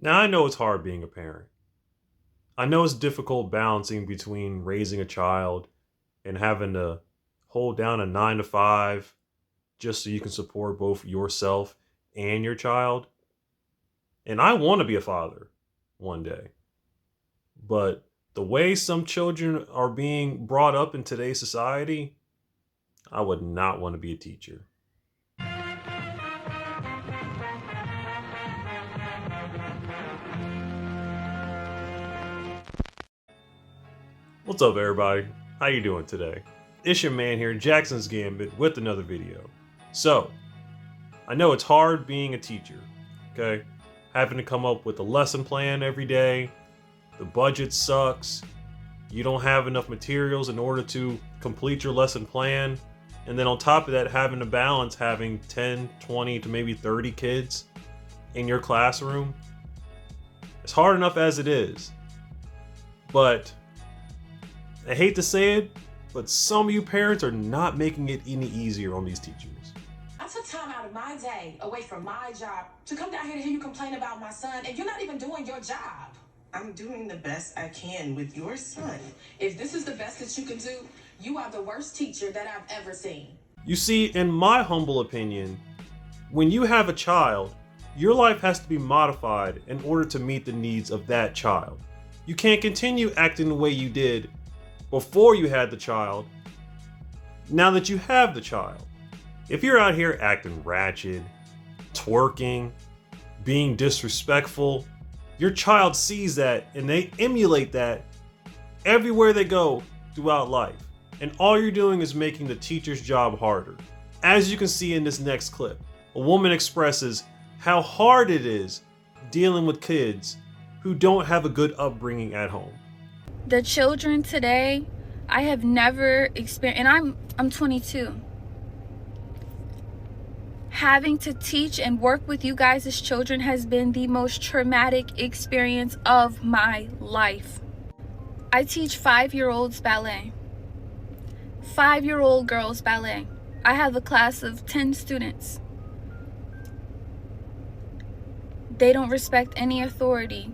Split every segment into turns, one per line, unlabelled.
Now, I know it's hard being a parent. I know it's difficult balancing between raising a child and having to hold down a 9 to 5 just so you can support both yourself and your child. And I want to be a father one day. But the way some children are being brought up in today's society, I would not want to be a teacher. What's up, everybody? How you doing today? It's your man here, Jackson's Gambit, with another video. So, I know it's hard being a teacher, okay? Having to come up with a lesson plan every day, the budget sucks, you don't have enough materials in order to complete your lesson plan, and then on top of that, having to balance having 10, 20 to maybe 30 kids in your classroom. It's hard enough as it is, but I hate to say it, but some of you parents are not making it any easier on these teachers.
I took time out of my day away from my job to come down here to hear you complain about my son, and you're not even doing your job.
I'm doing the best I can with your son.
If this is the best that you can do, you are the worst teacher that I've ever seen.
You see, in my humble opinion, when you have a child, your life has to be modified in order to meet the needs of that child. You can't continue acting the way you did before you had the child, now that you have the child. If you're out here acting ratchet, twerking, being disrespectful, your child sees that and they emulate that everywhere they go throughout life. And all you're doing is making the teacher's job harder. As you can see in this next clip, a woman expresses how hard it is dealing with kids who don't have a good upbringing at home.
The children today, I have never experienced, and I'm 22. Having to teach and work with you guys as children has been the most traumatic experience of my life. I teach 5-year-olds ballet. 5-year-old girls ballet. I have a class of 10 students. They don't respect any authority.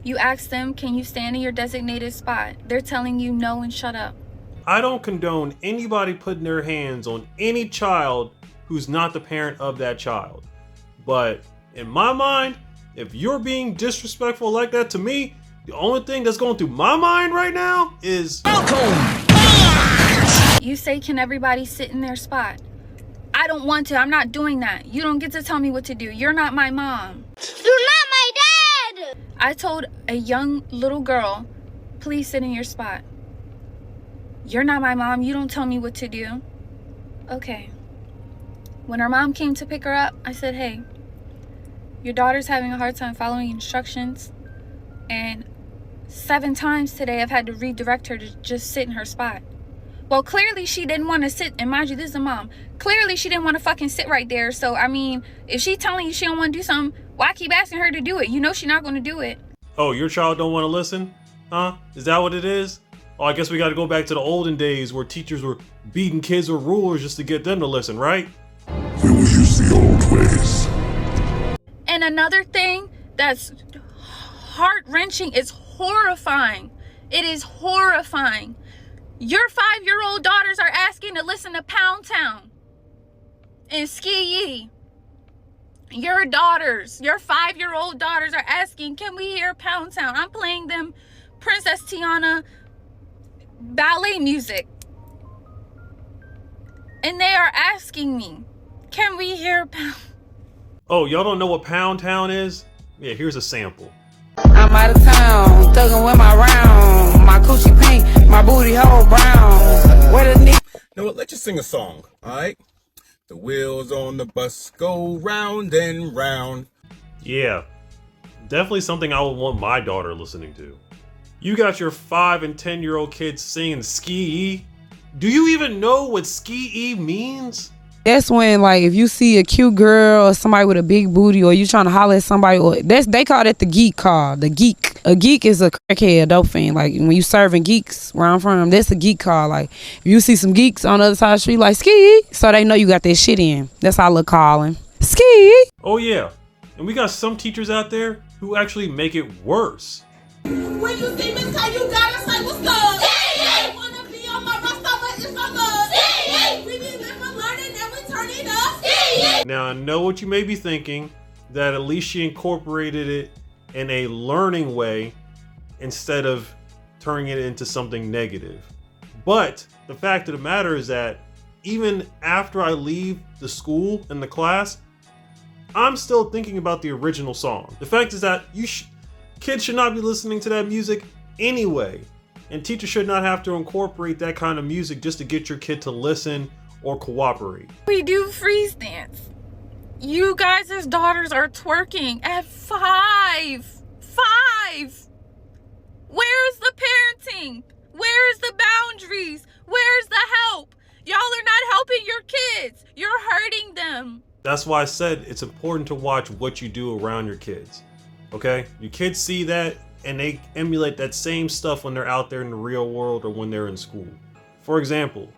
You ask them, can you stand in your designated spot? They're telling you no and shut up.
I don't condone anybody putting their hands on any child who's not the parent of that child. But in my mind, if you're being disrespectful like that to me, the only thing that's going through my mind right now is
You say, can everybody sit in their spot? I don't want to. I'm not doing that. You don't get to tell me what to do. You're not my mom.
You're not my dad!
I told a young little girl, please sit in your spot. You're not my mom. You don't tell me what to do. Okay. When her mom came to pick her up, I said, hey, your daughter's having a hard time following instructions. And 7 times today I've had to redirect her to just sit in her spot. Well, clearly she didn't want to sit, and mind you, this is a mom. Clearly she didn't want to fucking sit right there. So, I mean, if she's telling you she don't want to do something, why keep asking her to do it? You know she's not going to do it.
oh, your child don't want to listen? Huh? Is that what it is? Oh, I guess we got to go back to the olden days where teachers were beating kids with rulers just to get them to listen, right?
We will use the old ways.
And another thing that's heart-wrenching is horrifying. It is horrifying. Your 5-year-old daughters are asking to listen to Pound Town and Ski Yee. Your daughters, your 5-year-old daughters are asking, can we hear Pound Town? I'm playing them Princess Tiana ballet music. And they are asking me, can we hear Pound?
Oh, y'all don't know what Pound Town is? Yeah, here's a sample.
I'm out of town, thuggin' with my round. My coochie pink, my booty hole brown. Where the nigga?
You know what? Let's just sing a song, alright? The wheels on the bus go round and round.
Yeah, definitely something I would want my daughter listening to. You got your 5 and 10-year-old kids singing Ski-E? Do you even know what Ski-E means?
That's when, like, if you see a cute girl or somebody with a big booty, or you trying to holler at somebody, or they call that the geek call. The geek. A geek is a crackhead, dope fiend. Like, when you serving geeks where I'm from, that's a geek call. Like, if you see some geeks on the other side of the street, like, ski, so they know you got that shit in. That's how I look calling. Ski.
Oh yeah, and we got some teachers out there who actually make it worse.
When you see Miss K, you gotta say what's up. Yeah. Wanna be on my roster, but it's my love. Yeah. We be living, learning, and we turn it up. Yeah.
Now, I know what you may be thinking, that at least she incorporated it in a learning way instead of turning it into something negative. But the fact of the matter is that even after I leave the school and the class, I'm still thinking about the original song. The fact is that kids should not be listening to that music anyway. And teachers should not have to incorporate that kind of music just to get your kid to listen or cooperate.
We do freeze dance. You guys' daughters are twerking at 5. 5. Where's the parenting? Where's the boundaries? Where's the help? Y'all are not helping your kids. You're hurting them.
That's why I said it's important to watch what you do around your kids. Okay? Your kids see that and they emulate that same stuff when they're out there in the real world or when they're in school. For example,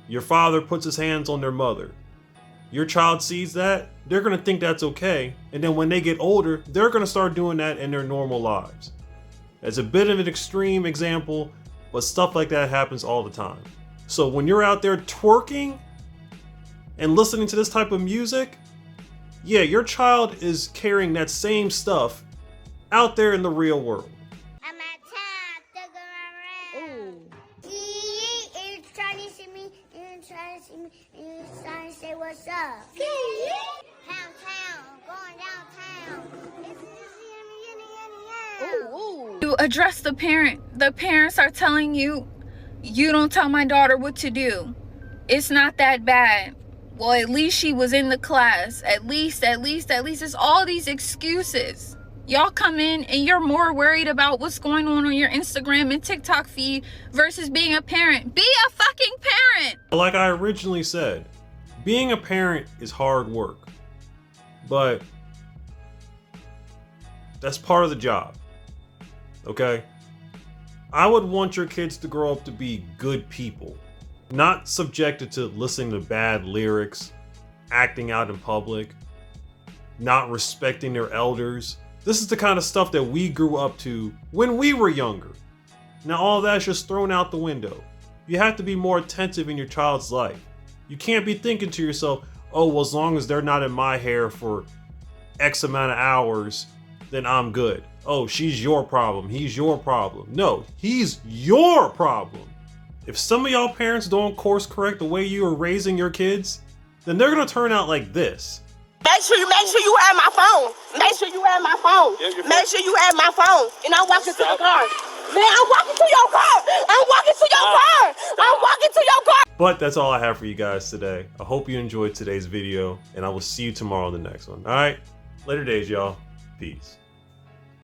your father puts his hands on their mother. Your child sees that, they're gonna think that's okay. And then when they get older, they're gonna start doing that in their normal lives. It's a bit of an extreme example, but stuff like that happens all the time. So when you're out there twerking and listening to this type of music, yeah, your child is carrying that same stuff out there in the real world.
I'm at town, around. It's trying to see me, and trying to see me, and trying to say what's up. Downtown, going downtown.
You address the parent. The parents are telling you, you don't tell my daughter what to do. It's not that bad. Well, at least she was in the class. At least. It's all these excuses. Y'all come in and you're more worried about what's going on your Instagram and TikTok feed versus being a parent. Be a fucking parent.
Like I originally said, being a parent is hard work, but that's part of the job. Okay? I would want your kids to grow up to be good people, not subjected to listening to bad lyrics, acting out in public, not respecting their elders. This is the kind of stuff that we grew up to when we were younger. Now all that's just thrown out the window. You have to be more attentive in your child's life. You can't be thinking to yourself, oh, well, as long as they're not in my hair for X amount of hours, then I'm good. Oh, she's your problem. He's your problem. No, he's your problem. If some of y'all parents don't course correct the way you are raising your kids, then they're gonna turn out like this.
Make sure you have my phone. Make sure you have my phone. Make sure you have my phone. And I'm walking to the car. Man, I'm walking to your car. I'm walking to your car. I'm walking to your car.
But that's all I have for you guys today. I hope you enjoyed today's video, and I will see you tomorrow in the next one. All right? Later days, y'all. Peace.